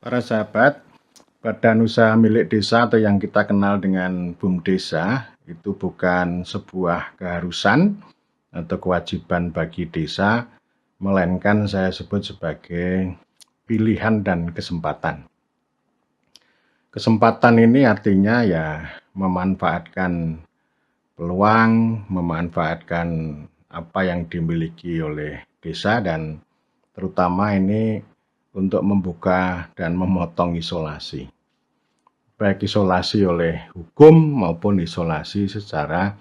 Para sahabat, badan usaha milik desa atau yang kita kenal dengan BUMDesa itu bukan sebuah keharusan atau kewajiban bagi desa, melainkan saya sebut sebagai pilihan dan kesempatan. Kesempatan ini artinya ya memanfaatkan peluang, memanfaatkan apa yang dimiliki oleh desa dan terutama ini untuk membuka dan memotong isolasi. Baik isolasi oleh hukum maupun isolasi secara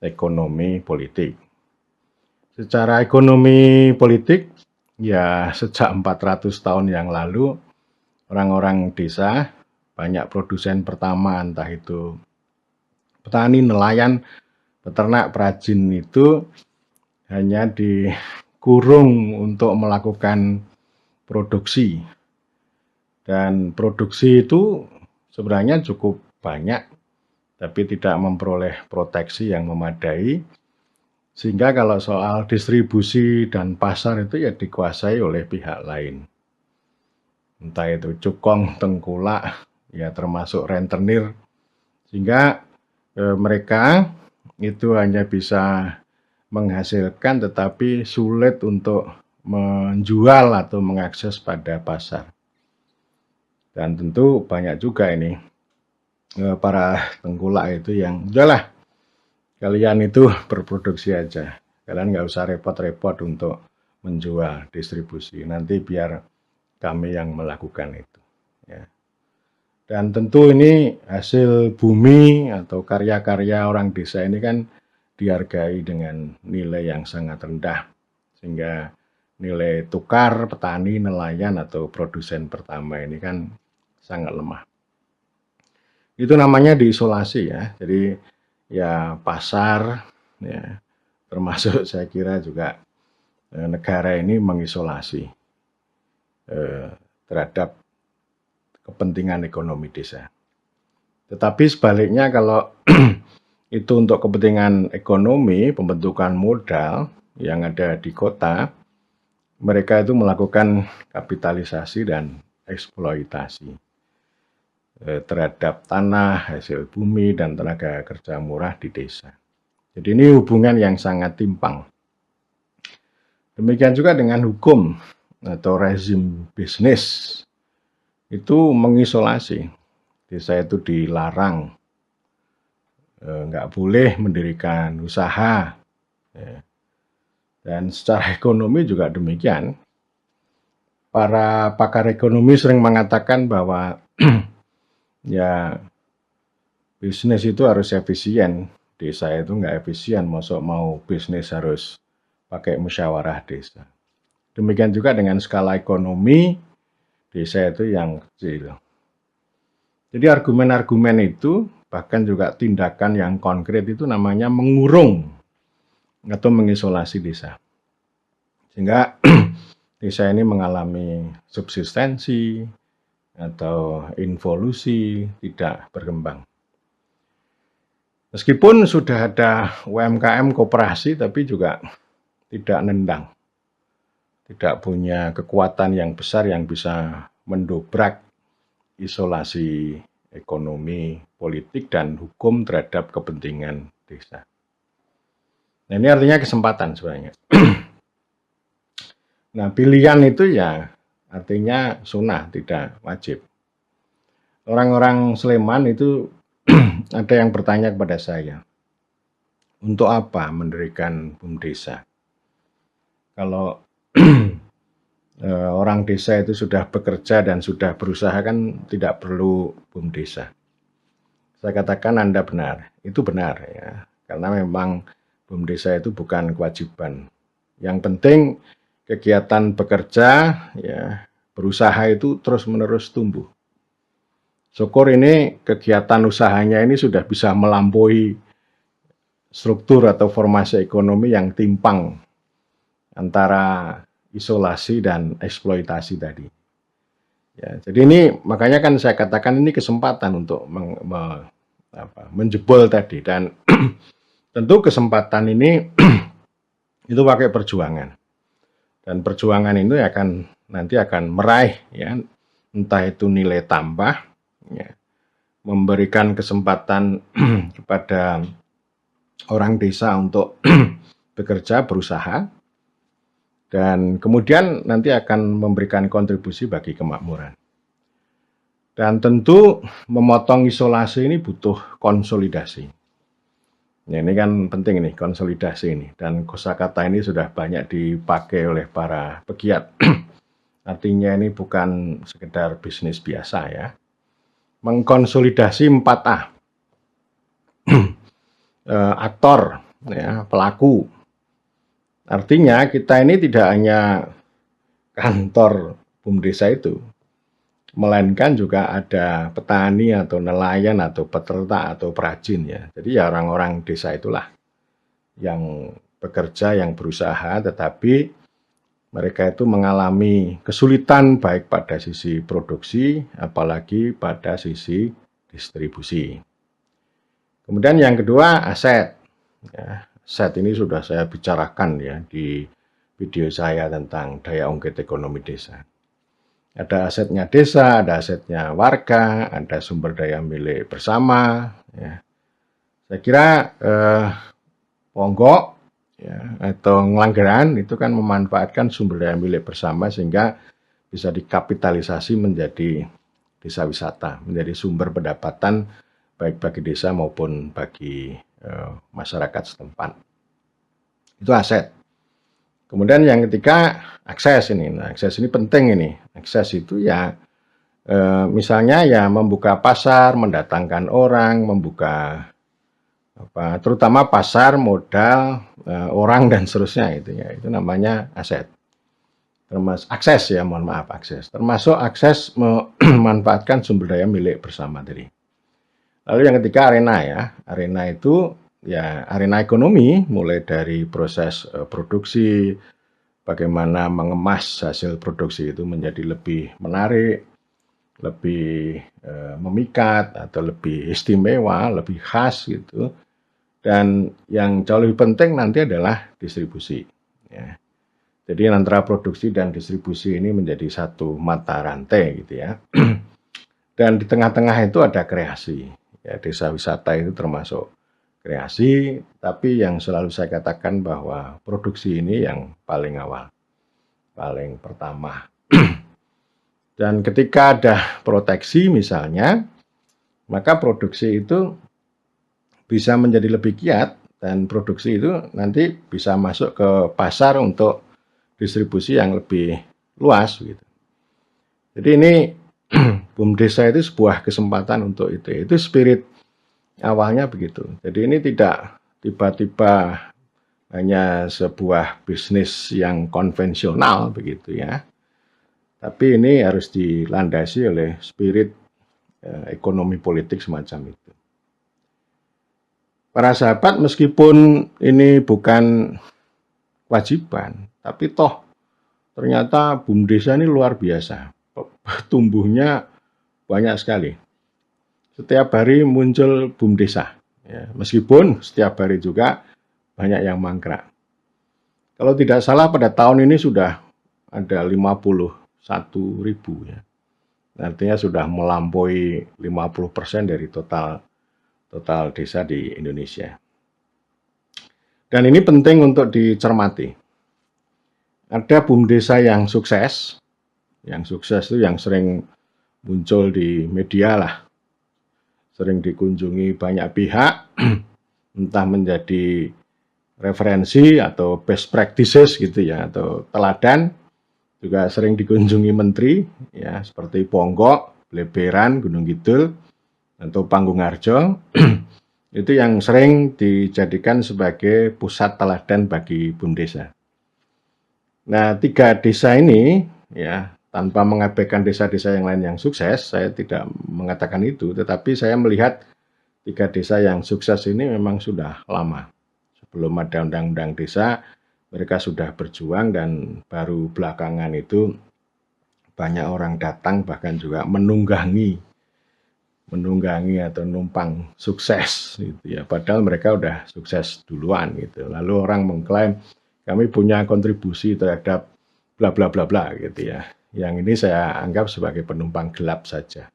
ekonomi politik. Secara ekonomi politik, ya sejak 400 tahun yang lalu, orang-orang desa, banyak produsen pertama, entah itu petani, nelayan, peternak, perajin itu hanya dikurung untuk melakukan produksi. Dan produksi itu sebenarnya cukup banyak, tapi tidak memperoleh proteksi yang memadai. Sehingga kalau soal distribusi dan pasar itu ya dikuasai oleh pihak lain. Entah itu cukong, tengkulak, ya termasuk rentenir. Sehingga mereka itu hanya bisa menghasilkan tetapi sulit untuk menjual atau mengakses pada pasar. Dan tentu banyak juga ini para tengkulak itu yang udahlah kalian itu berproduksi aja, kalian nggak usah repot-repot untuk menjual distribusi, nanti biar kami yang melakukan itu ya. Dan tentu ini hasil bumi atau karya-karya orang desa ini kan dihargai dengan nilai yang sangat rendah, sehingga nilai tukar petani, nelayan atau produsen pertama ini kan sangat lemah. Itu namanya diisolasi ya. Jadi ya pasar ya, termasuk saya kira juga negara ini mengisolasi terhadap kepentingan ekonomi desa. Tetapi sebaliknya kalau itu untuk kepentingan ekonomi, pembentukan modal yang ada di kota, mereka itu melakukan kapitalisasi dan eksploitasi terhadap tanah, hasil bumi, dan tenaga kerja murah di desa. Jadi ini hubungan yang sangat timpang. Demikian juga dengan hukum atau rezim bisnis, itu mengisolasi. Desa itu dilarang, nggak boleh mendirikan usaha. Dan secara ekonomi juga demikian. Para pakar ekonomi sering mengatakan bahwa ya bisnis itu harus efisien. Desa itu nggak efisien, masuk mau bisnis harus pakai musyawarah desa. Demikian juga dengan skala ekonomi, desa itu yang kecil. Jadi argumen-argumen itu, bahkan juga tindakan yang konkret itu namanya mengurung atau mengisolasi desa. Sehingga desa ini mengalami subsistensi atau involusi, tidak berkembang. Meskipun sudah ada UMKM koperasi, tapi juga tidak nendang. Tidak punya kekuatan yang besar yang bisa mendobrak isolasi ekonomi, politik, dan hukum terhadap kepentingan desa. Nah, ini artinya kesempatan sebenarnya. Nah, pilihan itu ya artinya sunnah, tidak wajib. Orang-orang Sleman itu ada yang bertanya kepada saya, untuk apa mendirikan BUMDesa? Kalau orang desa itu sudah bekerja dan sudah berusaha kan tidak perlu BUMDesa. Saya katakan Anda benar, itu benar ya, karena memang BUMDesa itu bukan kewajiban. Yang penting kegiatan bekerja, ya, berusaha itu terus-menerus tumbuh. Syukur ini kegiatan usahanya ini sudah bisa melampaui struktur atau formasi ekonomi yang timpang antara isolasi dan eksploitasi tadi. Ya, jadi ini makanya kan saya katakan ini kesempatan untuk menjebol tadi, dan tentu kesempatan ini itu pakai perjuangan. Dan perjuangan ini nanti akan meraih ya entah itu nilai tambah, ya, memberikan kesempatan kepada orang desa untuk bekerja, berusaha, dan kemudian nanti akan memberikan kontribusi bagi kemakmuran. Dan tentu memotong isolasi ini butuh konsolidasi. Ya, ini kan penting nih, konsolidasi ini. Dan kosakata ini sudah banyak dipakai oleh para pegiat. Artinya ini bukan sekedar bisnis biasa ya. Mengkonsolidasi 4A. Aktor, ya, pelaku. Artinya kita ini tidak hanya kantor BUMDesa itu, melainkan juga ada petani atau nelayan atau peternak atau perajin ya. Jadi ya orang-orang desa itulah yang bekerja, yang berusaha, tetapi mereka itu mengalami kesulitan baik pada sisi produksi, apalagi pada sisi distribusi. Kemudian yang kedua, aset. Ya, aset ini sudah saya bicarakan ya di video saya tentang daya ungkit ekonomi desa. Ada asetnya desa, ada asetnya warga, ada sumber daya milik bersama. Ya. Saya kira Ponggok ya, atau Ngelanggeran itu kan memanfaatkan sumber daya milik bersama sehingga bisa dikapitalisasi menjadi desa wisata, menjadi sumber pendapatan baik bagi desa maupun bagi masyarakat setempat. Itu aset. Kemudian yang ketiga, akses ini. Nah, akses ini penting ini. Akses itu ya misalnya ya membuka pasar, mendatangkan orang, membuka terutama pasar, modal, orang dan seterusnya itu ya. Itu namanya aset. Termasuk akses ya, mohon maaf, akses. Termasuk akses memanfaatkan sumber daya milik bersama tadi. Lalu yang ketiga arena ya. Arena itu ya arena ekonomi, mulai dari proses produksi, bagaimana mengemas hasil produksi itu menjadi lebih menarik, lebih memikat atau lebih istimewa, lebih khas gitu. Dan yang jauh lebih penting nanti adalah distribusi. Ya. Jadi antara produksi dan distribusi ini menjadi satu mata rantai gitu ya. Dan di tengah-tengah itu ada kreasi. Ya, desa wisata itu termasuk kreasi, tapi yang selalu saya katakan bahwa produksi ini yang paling awal, paling pertama. Dan ketika ada proteksi misalnya, maka produksi itu bisa menjadi lebih giat dan produksi itu nanti bisa masuk ke pasar untuk distribusi yang lebih luas gitu. Jadi ini BUMDesa itu sebuah kesempatan untuk itu. Itu spirit awalnya begitu. Jadi ini tidak tiba-tiba hanya sebuah bisnis yang konvensional begitu ya. Tapi ini harus dilandasi oleh spirit ekonomi politik semacam itu. Para sahabat, meskipun ini bukan kewajiban, tapi toh ternyata BUMDesa ini luar biasa. Tumbuhnya banyak sekali. Setiap hari muncul BUMDesa. Ya, meskipun setiap hari juga banyak yang mangkrak. Kalau tidak salah pada tahun ini sudah ada 51.000 ya. Artinya sudah melampaui 50% dari total desa di Indonesia. Dan ini penting untuk dicermati. Ada BUMDesa yang sukses itu yang sering muncul di media lah, sering dikunjungi banyak pihak, entah menjadi referensi atau best practices gitu ya, atau teladan, juga sering dikunjungi menteri, ya seperti Ponggok, Bleberan, Gunung Kidul, atau Panggung-Harjo, itu yang sering dijadikan sebagai pusat teladan bagi BUMDesa. Nah, 3 desa ini, ya tanpa mengabaikan desa-desa yang lain yang sukses, saya tidak mengatakan itu, tetapi saya melihat 3 desa yang sukses ini memang sudah lama. Sebelum ada undang-undang desa, mereka sudah berjuang dan baru belakangan itu banyak orang datang bahkan juga menunggangi atau numpang sukses gitu ya. Padahal mereka udah sukses duluan gitu. Lalu orang mengklaim kami punya kontribusi terhadap bla bla bla bla gitu ya. Yang ini saya anggap sebagai penumpang gelap saja.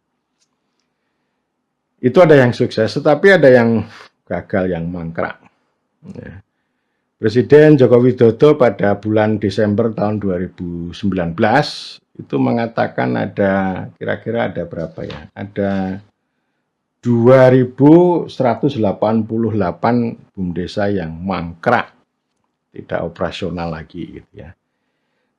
Itu ada yang sukses, tetapi ada yang gagal, yang mangkrak. Ya. Presiden Joko Widodo pada bulan Desember tahun 2019 itu mengatakan ada kira-kira ada berapa ya? Ada 2.188 BUMDesa yang mangkrak, tidak operasional lagi gitu ya.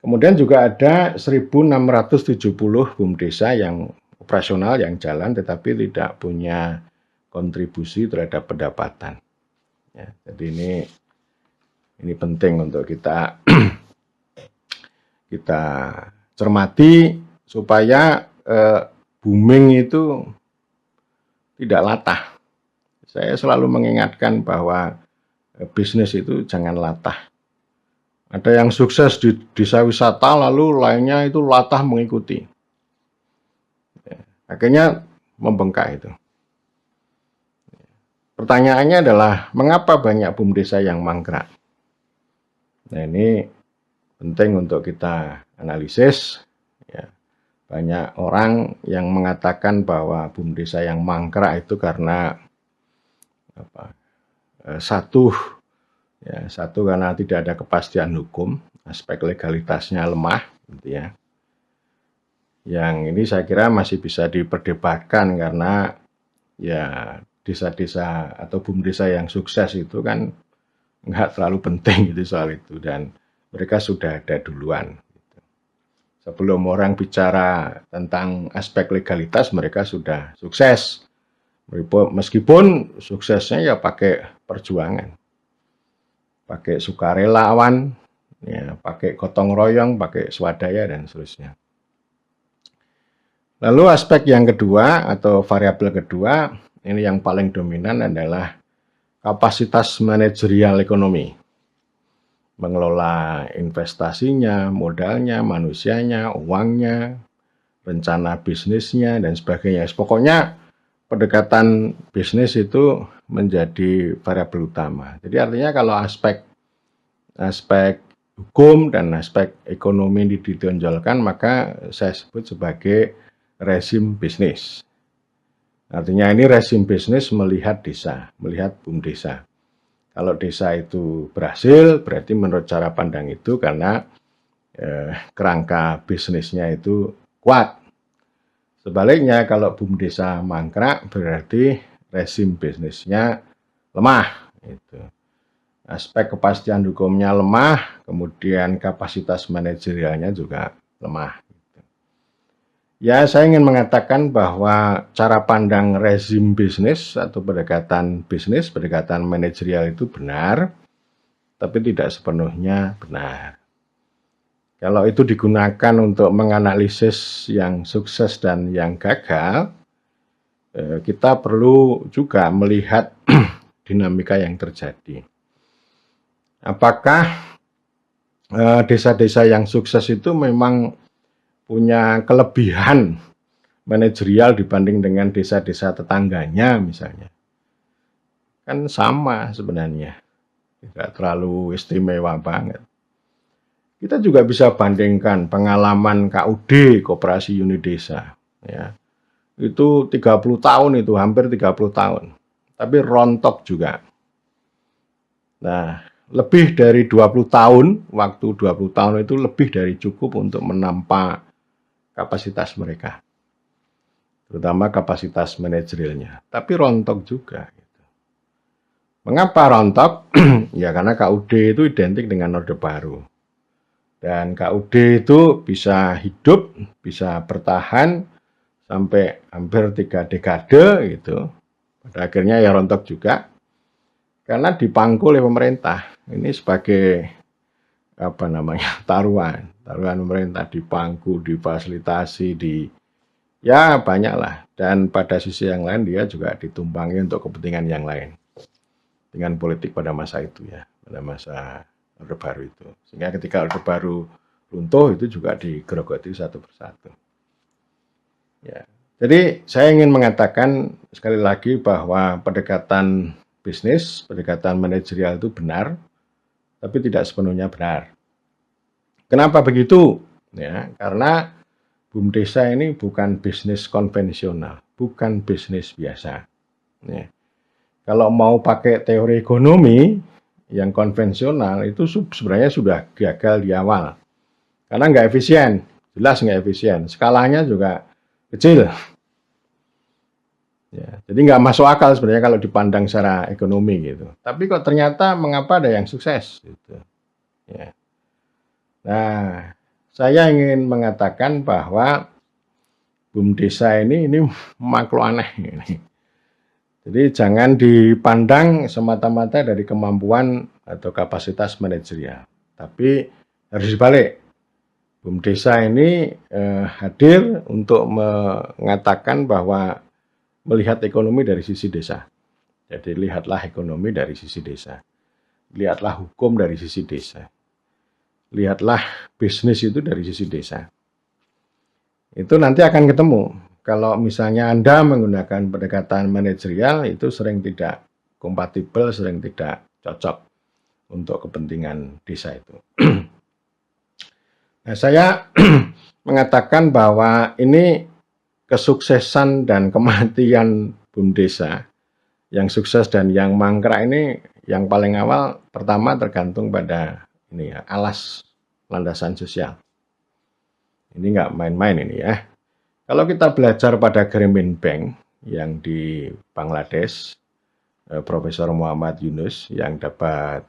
Kemudian juga ada 1.670 BUMDesa yang operasional, yang jalan tetapi tidak punya kontribusi terhadap pendapatan. Ya, jadi ini penting untuk kita cermati supaya booming itu tidak latah. Saya selalu mengingatkan bahwa bisnis itu jangan latah. Ada yang sukses di desa wisata lalu lainnya itu latah mengikuti. Akhirnya membengkak itu. Pertanyaannya adalah mengapa banyak BUMDesa yang mangkrak? Nah, ini penting untuk kita analisis. Ya. Banyak orang yang mengatakan bahwa BUMDesa yang mangkrak itu karena satu karena tidak ada kepastian hukum, aspek legalitasnya lemah, gitu ya. Yang ini saya kira masih bisa diperdebatkan karena ya desa-desa atau BUMDesa yang sukses itu kan nggak terlalu penting gitu soal itu, dan mereka sudah ada duluan. Gitu. Sebelum orang bicara tentang aspek legalitas, mereka sudah sukses. Meskipun suksesnya ya pakai perjuangan, pakai sukarelawan, ya, pakai gotong royong, pakai swadaya dan seterusnya. Lalu aspek yang kedua atau variabel kedua, ini yang paling dominan adalah kapasitas manajerial ekonomi. Mengelola investasinya, modalnya, manusianya, uangnya, rencana bisnisnya, dan sebagainya. Pokoknya pendekatan bisnis itu menjadi variabel utama. Jadi artinya kalau aspek hukum dan aspek ekonomi ini ditonjolkan, maka saya sebut sebagai rezim bisnis. Artinya ini rezim bisnis melihat desa, melihat BUMDesa. Kalau desa itu berhasil, berarti menurut cara pandang itu karena kerangka bisnisnya itu kuat. Sebaliknya kalau BUMDesa mangkrak, berarti rezim bisnisnya lemah. Itu. Aspek kepastian hukumnya lemah, kemudian kapasitas manajerialnya juga lemah. Ya, saya ingin mengatakan bahwa cara pandang rezim bisnis atau pendekatan bisnis, pendekatan manajerial itu benar, tapi tidak sepenuhnya benar. Kalau itu digunakan untuk menganalisis yang sukses dan yang gagal, kita perlu juga melihat dinamika yang terjadi. Apakah desa-desa yang sukses itu memang punya kelebihan manajerial dibanding dengan desa-desa tetangganya misalnya? Kan sama sebenarnya, tidak terlalu istimewa banget. Kita juga bisa bandingkan pengalaman KUD, Koperasi Unit Desa. Ya. Itu 30 tahun itu, hampir 30 tahun. Tapi rontok juga. Nah, lebih dari 20 tahun, waktu 20 tahun itu lebih dari cukup untuk menampa kapasitas mereka. Terutama kapasitas manajerialnya. Tapi rontok juga. Gitu. Mengapa rontok? Ya karena KUD itu identik dengan Orde Baru. Dan KUD itu bisa hidup, bisa bertahan sampai hampir 3 dekade gitu. Pada akhirnya ya rontok juga. Karena dipangku oleh pemerintah. Ini sebagai taruhan pemerintah, dipangku, difasilitasi, ya banyak lah. Dan pada sisi yang lain dia juga ditumpangi untuk kepentingan yang lain. Dengan politik pada masa itu ya, pada masa Orde Baru itu. Sehingga ketika Orde Baru runtuh itu juga digerogoti satu persatu. Ya. Jadi saya ingin mengatakan sekali lagi bahwa pendekatan bisnis, pendekatan manajerial itu benar, tapi tidak sepenuhnya benar. Kenapa begitu? Ya, karena BUMDesa ini bukan bisnis konvensional, bukan bisnis biasa. Ya. Kalau mau pakai teori ekonomi yang konvensional itu sebenarnya sudah gagal di awal. Karena nggak efisien, jelas nggak efisien. Skalanya juga kecil. Ya, jadi nggak masuk akal sebenarnya kalau dipandang secara ekonomi gitu. Tapi kok ternyata mengapa ada yang sukses gitu. Ya. Nah, saya ingin mengatakan bahwa BUMDesa ini makhluk aneh. Jadi jangan dipandang semata-mata dari kemampuan atau kapasitas manajerial. Tapi harus dibalik. BUMDesa ini hadir untuk mengatakan bahwa melihat ekonomi dari sisi desa. Jadi lihatlah ekonomi dari sisi desa. Lihatlah hukum dari sisi desa. Lihatlah bisnis itu dari sisi desa. Itu nanti akan ketemu. Kalau misalnya Anda menggunakan pendekatan manajerial, itu sering tidak kompatibel, sering tidak cocok untuk kepentingan desa itu. Nah, saya mengatakan bahwa ini kesuksesan dan kematian BUMDesa, yang sukses dan yang mangkrak ini, yang paling awal pertama tergantung pada ini ya, alas landasan sosial. Ini nggak main-main ini ya. Kalau kita belajar pada Grameen Bank yang di Bangladesh, Profesor Muhammad Yunus yang dapat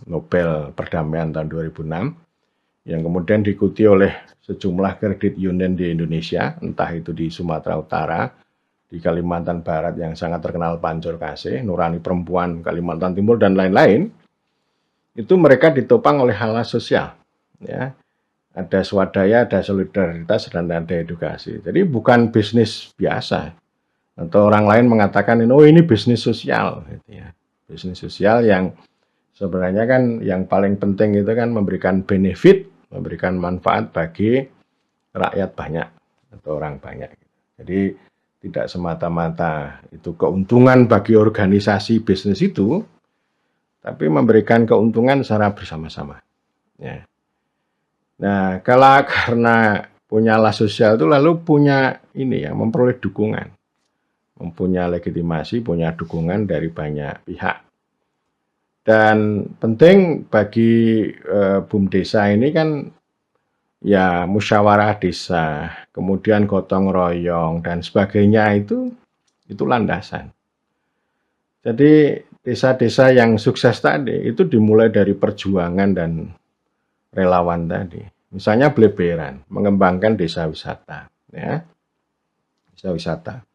Nobel Perdamaian tahun 2006, yang kemudian diikuti oleh sejumlah kredit union di Indonesia, entah itu di Sumatera Utara, di Kalimantan Barat yang sangat terkenal Pancur Kasih, Nurani Perempuan Kalimantan Timur, dan lain-lain, itu mereka ditopang oleh hal sosial. Ya. Ada swadaya, ada solidaritas, dan ada edukasi. Jadi bukan bisnis biasa. Atau orang lain mengatakan, oh ini bisnis sosial. Gitu ya. Bisnis sosial yang sebenarnya kan yang paling penting itu kan memberikan benefit, memberikan manfaat bagi rakyat banyak atau orang banyak. Jadi tidak semata-mata itu keuntungan bagi organisasi bisnis itu, tapi memberikan keuntungan secara bersama-sama. Ya. Nah, kalau karena punya alas sosial itu lalu punya ini ya, memperoleh dukungan, mempunyai legitimasi, punya dukungan dari banyak pihak. Dan penting bagi BUMDesa ini kan ya musyawarah desa, kemudian gotong royong dan sebagainya itu landasan. Jadi desa-desa yang sukses tadi itu dimulai dari perjuangan dan relawan tadi. Misalnya Bleberan, mengembangkan desa wisata. Ya. Desa wisata.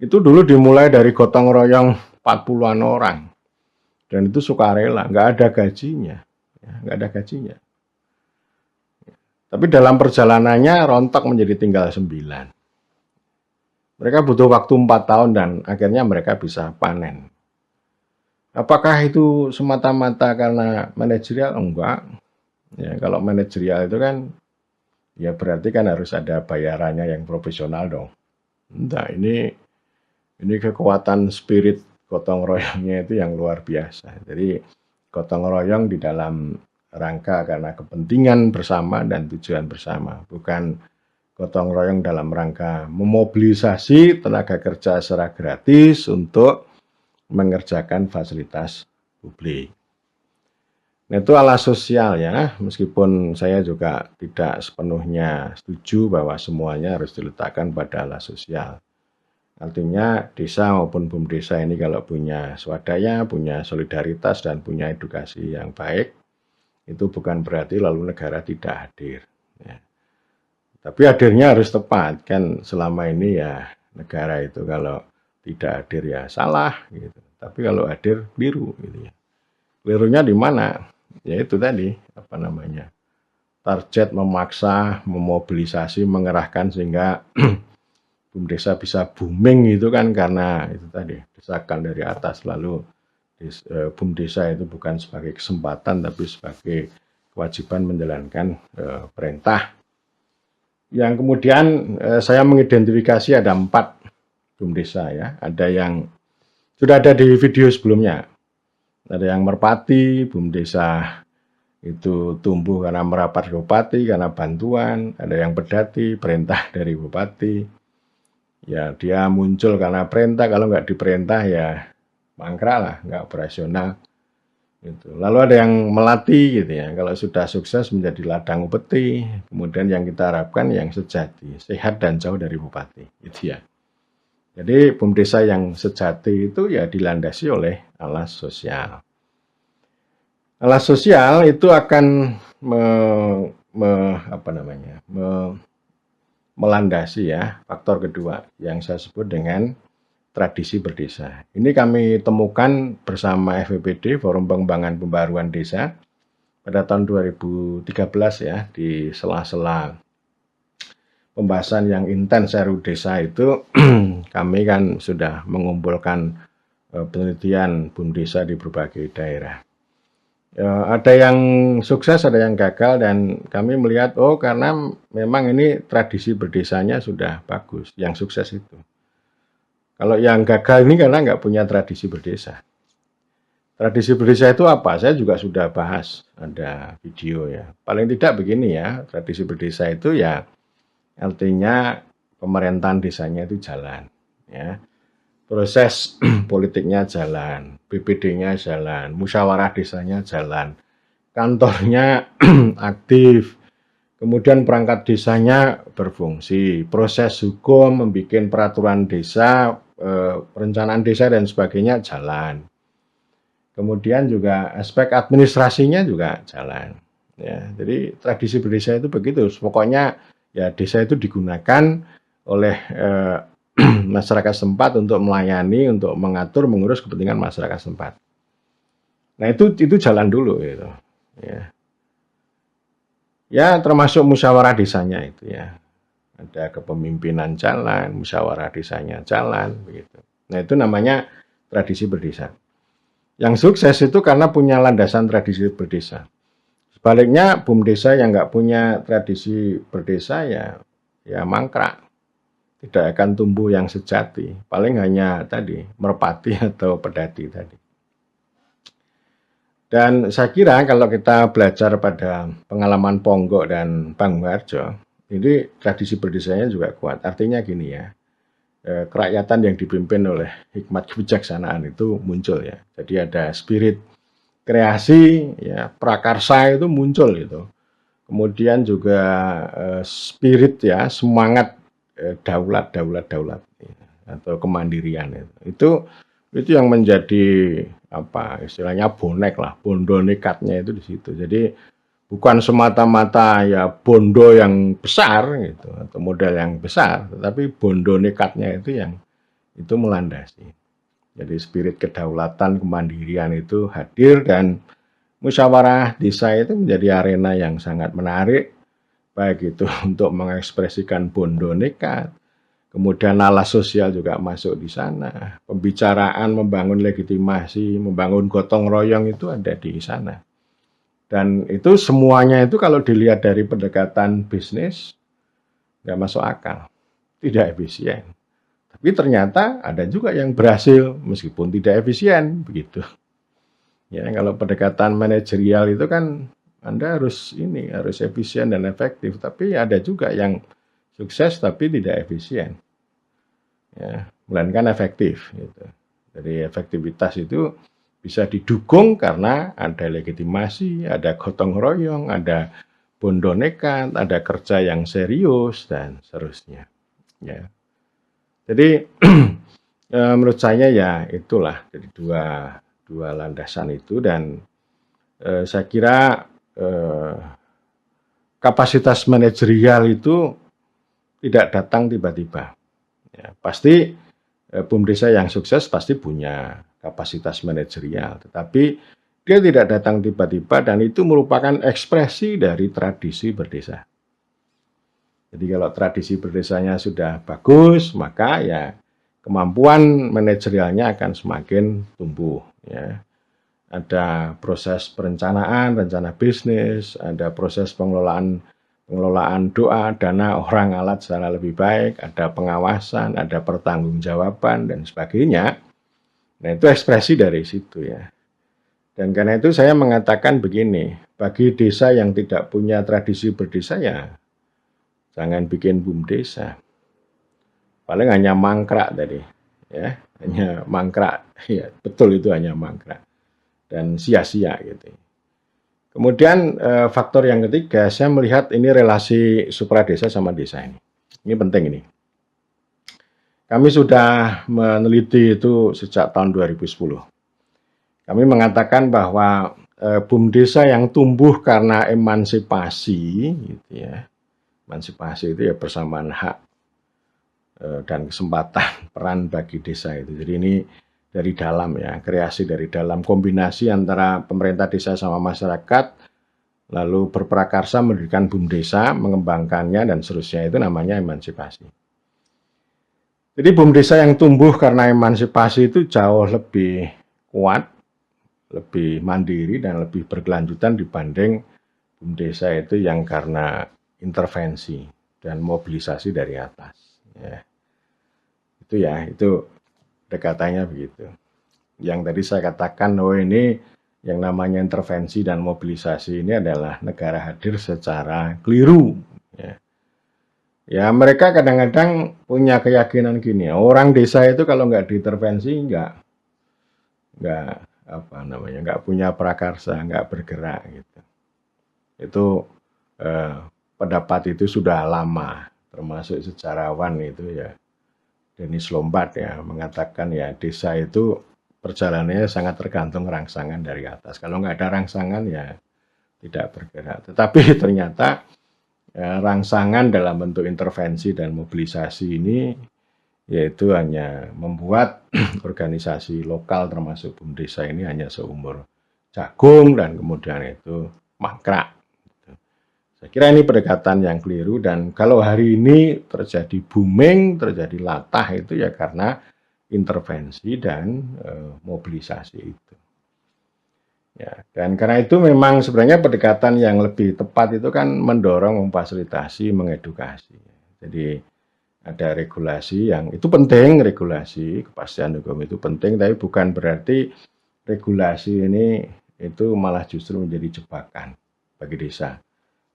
Itu dulu dimulai dari gotong royong 40-an orang. Dan itu sukarela, nggak ada gajinya. Ya, nggak ada gajinya. Tapi dalam perjalanannya rontok menjadi tinggal 9. Mereka butuh waktu 4 tahun dan akhirnya mereka bisa panen. Apakah itu semata-mata karena manajerial? Enggak. Ya, kalau manajerial itu kan ya berarti kan harus ada bayarannya yang profesional dong. Nah, ini kekuatan spirit gotong royongnya itu yang luar biasa. Jadi gotong royong di dalam rangka karena kepentingan bersama dan tujuan bersama, bukan gotong royong dalam rangka memobilisasi tenaga kerja secara gratis untuk mengerjakan fasilitas publik. Nah, itu alas sosial ya, meskipun saya juga tidak sepenuhnya setuju bahwa semuanya harus diletakkan pada alas sosial. Artinya desa maupun BUMDesa ini kalau punya swadaya, punya solidaritas, dan punya edukasi yang baik, itu bukan berarti lalu negara tidak hadir. Ya. Tapi hadirnya harus tepat, kan selama ini ya negara itu kalau tidak hadir ya salah, gitu. Tapi kalau hadir keliru, gitu ya. Kelirunya di mana? Ya itu tadi, target memaksa, memobilisasi, mengerahkan sehingga BUMDesa bisa booming itu kan karena itu tadi, desakan dari atas. Lalu BUMDesa itu bukan sebagai kesempatan tapi sebagai kewajiban menjalankan perintah. Yang kemudian saya mengidentifikasi ada 4 BUMDesa ya. Ada yang sudah ada di video sebelumnya. Ada yang Merpati, BUMDesa itu tumbuh karena merapat ke bupati, karena bantuan, ada yang pedati, perintah dari bupati. Ya dia muncul karena perintah, kalau nggak diperintah ya mangkrak lah, nggak operasional. Gitu. Lalu ada yang melatih gitu ya, kalau sudah sukses menjadi ladang upeti, kemudian yang kita harapkan yang sejati, sehat dan jauh dari bupati. Gitu ya. Jadi BUMDesa yang sejati itu ya dilandasi oleh alas sosial. Alas sosial itu akan melandasi ya faktor kedua yang saya sebut dengan tradisi berdesa. Ini kami temukan bersama FPPD, Forum Pengembangan Pembaruan Desa, pada tahun 2013 ya, di sela-sela pembahasan yang intens RUU Desa itu kami kan sudah mengumpulkan penelitian BUMDesa di berbagai daerah. Ada yang sukses, ada yang gagal, dan kami melihat karena memang ini tradisi berdesanya sudah bagus, yang sukses itu. Kalau yang gagal ini karena nggak punya tradisi berdesa. Tradisi berdesa itu apa? Saya juga sudah bahas, ada video ya. Paling tidak begini ya, tradisi berdesa itu ya artinya pemerintahan desanya itu jalan, ya. Proses politiknya jalan, BPD-nya jalan, musyawarah desanya jalan, kantornya aktif, kemudian perangkat desanya berfungsi, proses hukum, membuat peraturan desa, perencanaan desa dan sebagainya jalan. Kemudian juga aspek administrasinya juga jalan. Ya, jadi tradisi berdesa itu begitu. Pokoknya ya desa itu digunakan oleh masyarakat setempat untuk melayani, untuk mengatur, mengurus kepentingan masyarakat setempat. Nah itu jalan dulu gitu. Ya termasuk musyawarah desanya itu ya. Ada kepemimpinan jalan, musyawarah desanya jalan begitu. Nah itu namanya tradisi berdesa. Yang sukses itu karena punya landasan tradisi berdesa. Sebaliknya BUMDesa yang nggak punya tradisi berdesa ya mangkrak. Tidak akan tumbuh yang sejati, paling hanya tadi merpati atau pedati tadi. Dan saya kira kalau kita belajar pada pengalaman Ponggok dan Bang Muharjo, ini tradisi berdesanya juga kuat. Artinya gini ya, kerakyatan yang dipimpin oleh hikmat kebijaksanaan itu muncul ya. Jadi ada spirit kreasi, ya prakarsa itu muncul gitu. Kemudian juga spirit ya semangat daulat atau kemandirian itu yang menjadi apa istilahnya bonek lah, bondo nekatnya itu di situ. Jadi bukan semata-mata ya bondo yang besar gitu atau modal yang besar, tetapi bondo nekatnya itu yang itu melandasi. Jadi spirit kedaulatan, kemandirian itu hadir, dan musyawarah desa itu menjadi arena yang sangat menarik, baik itu untuk mengekspresikan bondo nekat, kemudian alas sosial juga masuk di sana, pembicaraan, membangun legitimasi, membangun gotong royong itu ada di sana. Dan itu semuanya itu kalau dilihat dari pendekatan bisnis, nggak masuk akal, tidak efisien. Tapi ternyata ada juga yang berhasil meskipun tidak efisien, begitu. Ya, kalau pendekatan manajerial itu kan Anda harus efisien dan efektif, tapi ada juga yang sukses tapi tidak efisien. Ya, melainkan efektif gitu. Jadi efektivitas itu bisa didukung karena ada legitimasi, ada gotong royong, ada bondo nekat, ada kerja yang serius dan seterusnya. Ya. Jadi menurut saya ya itulah jadi dua landasan itu, dan saya kira kapasitas manajerial itu tidak datang tiba-tiba. Ya, pasti BUMDesa yang sukses pasti punya kapasitas manajerial, tetapi dia tidak datang tiba-tiba, dan itu merupakan ekspresi dari tradisi berdesa. Jadi kalau tradisi berdesanya sudah bagus, maka ya kemampuan manajerialnya akan semakin tumbuh. Ya. Ada proses perencanaan, rencana bisnis, ada proses pengelolaan doa, dana, orang, alat secara lebih baik, ada pengawasan, ada pertanggungjawaban dan sebagainya. Nah itu ekspresi dari situ ya. Dan karena itu saya mengatakan begini, bagi desa yang tidak punya tradisi berdesa ya jangan bikin BUMDesa. Paling hanya mangkrak tadi, ya, hanya mangkrak, ya betul itu hanya mangkrak dan sia-sia gitu. Kemudian faktor yang ketiga, saya melihat ini relasi supradesa sama desa ini. Ini penting ini. Kami sudah meneliti itu sejak tahun 2010. Kami mengatakan bahwa BUMDesa yang tumbuh karena emansipasi, gitu ya. Emansipasi itu ya persamaan hak dan kesempatan peran bagi desa itu. Jadi ini dari dalam ya, kreasi dari dalam, kombinasi antara pemerintah desa sama masyarakat, lalu berprakarsa mendirikan BUMDesa, mengembangkannya dan seterusnya, itu namanya emansipasi. Jadi BUMDesa yang tumbuh karena emansipasi itu jauh lebih kuat, lebih mandiri dan lebih berkelanjutan dibanding BUMDesa itu yang karena intervensi dan mobilisasi dari atas. Ya. Itu dekatannya begitu. Yang tadi saya katakan, oh ini yang namanya intervensi dan mobilisasi ini adalah negara hadir secara keliru. Ya mereka kadang-kadang punya keyakinan gini, orang desa itu kalau nggak diintervensi nggak punya prakarsa, nggak bergerak gitu. Itu pendapat itu sudah lama, termasuk sejarawan itu ya. Dennis Lombard ya mengatakan ya desa itu perjalanannya sangat tergantung rangsangan dari atas. Kalau nggak ada rangsangan ya tidak bergerak. Tetapi ternyata ya, rangsangan dalam bentuk intervensi dan mobilisasi ini yaitu hanya membuat organisasi lokal termasuk BUMDesa ini hanya seumur jagung dan kemudian itu mangkrak. Saya kira ini pendekatan yang keliru dan kalau hari ini terjadi booming, terjadi latah itu ya karena intervensi dan mobilisasi itu. Ya, dan karena itu memang sebenarnya pendekatan yang lebih tepat itu kan mendorong, memfasilitasi, mengedukasi. Jadi ada regulasi yang itu penting, regulasi, kepastian hukum itu penting, tapi bukan berarti regulasi ini itu malah justru menjadi jebakan bagi desa.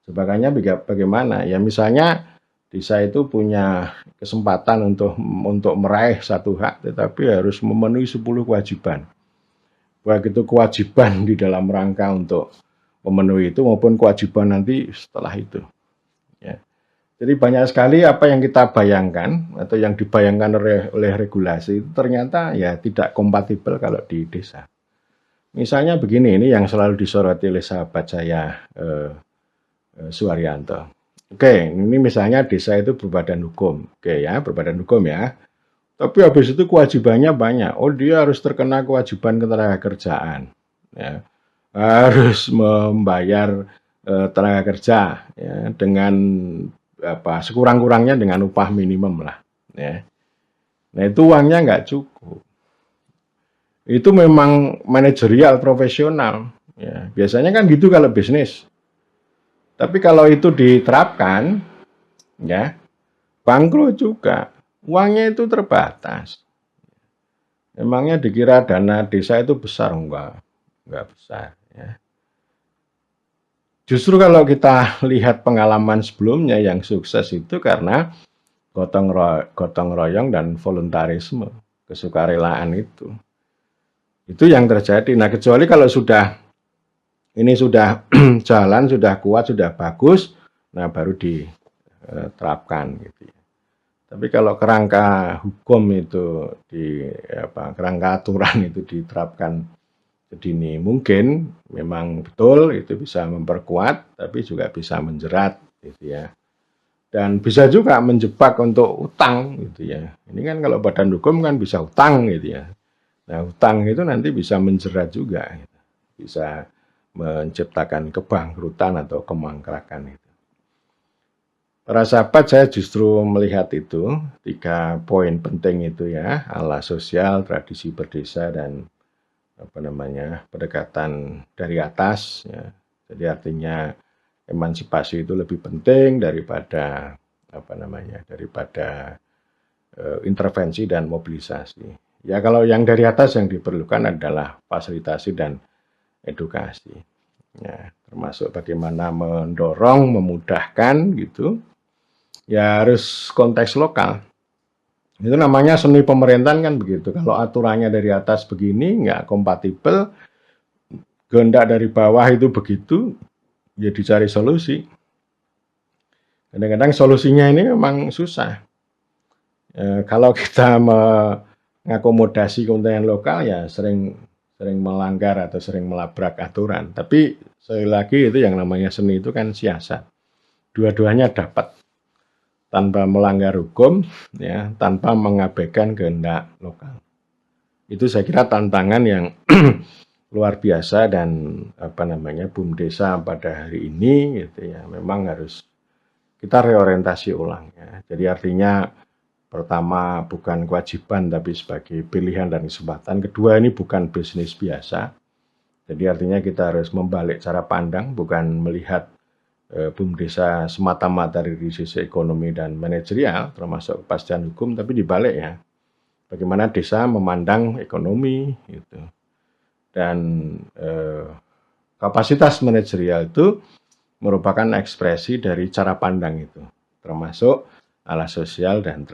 Jebakannya bagaimana? Ya misalnya desa itu punya kesempatan untuk meraih satu hak, tetapi harus memenuhi 10 kewajiban. Baik itu kewajiban di dalam rangka untuk memenuhi itu maupun kewajiban nanti setelah itu. Ya. Jadi banyak sekali apa yang kita bayangkan atau yang dibayangkan oleh regulasi itu ternyata ya tidak kompatibel kalau di desa. Misalnya begini, ini yang selalu disoroti oleh sahabat saya Suharyanto. Oke, ini misalnya desa itu berbadan hukum. Oke ya, berbadan hukum ya. Tapi habis itu kewajibannya banyak. Oh, dia harus terkena kewajiban ketenagakerjaan. Ya. Harus membayar tenaga kerja ya, dengan sekurang-kurangnya dengan upah minimum lah. Ya. Nah itu uangnya nggak cukup. Itu memang manajerial profesional. Ya. Biasanya kan gitu kalau bisnis. Tapi kalau itu diterapkan, ya bangkrut juga. Uangnya itu terbatas. Emangnya dikira dana desa itu besar? Enggak besar. Ya. Justru kalau kita lihat pengalaman sebelumnya yang sukses itu karena gotong royong dan voluntarisme, kesukarelaan itu. Itu yang terjadi. Nah kecuali kalau ini sudah jalan, sudah kuat, sudah bagus, nah baru diterapkan gitu ya. Tapi kalau kerangka hukum itu kerangka aturan itu diterapkan sedini mungkin memang betul itu bisa memperkuat, tapi juga bisa menjerat gitu ya. Dan bisa juga menjebak untuk utang gitu ya. Ini kan kalau badan hukum kan bisa utang gitu ya. Nah utang itu nanti bisa menjerat juga, gitu. Bisa menciptakan kebangkrutan atau kemangkrakan itu. Para sahabat, saya justru melihat itu 3 poin penting itu ya, ala sosial, tradisi berdesa dan pendekatan dari atas ya. Jadi artinya emansipasi itu lebih penting daripada intervensi dan mobilisasi. Ya kalau yang dari atas yang diperlukan adalah fasilitasi dan edukasi. Ya, termasuk bagaimana mendorong, memudahkan gitu. Ya harus konteks lokal. Itu namanya seni pemerintahan kan begitu. Kalau aturannya dari atas begini nggak kompatibel, kehendak dari bawah itu begitu, ya dicari solusi. Kadang-kadang solusinya ini memang susah. Kalau kita mengakomodasi kepentingan lokal ya sering melanggar atau sering melabrak aturan. Tapi sekali lagi itu yang namanya seni itu kan siasat. Dua-duanya dapat tanpa melanggar hukum, ya, tanpa mengabaikan kehendak lokal. Itu saya kira tantangan yang luar biasa dan BUMDesa pada hari ini gitu ya. Memang harus kita reorientasi ulang ya. Jadi artinya pertama bukan kewajiban tapi sebagai pilihan dan kesempatan. Kedua ini bukan bisnis biasa. Jadi artinya kita harus membalik cara pandang, bukan melihat BUMDesa semata-mata dari sisi ekonomi dan manajerial, termasuk kepastian hukum, tapi dibalik ya. Bagaimana desa memandang ekonomi gitu. Dan kapasitas manajerial itu merupakan ekspresi dari cara pandang itu, termasuk ala sosial dan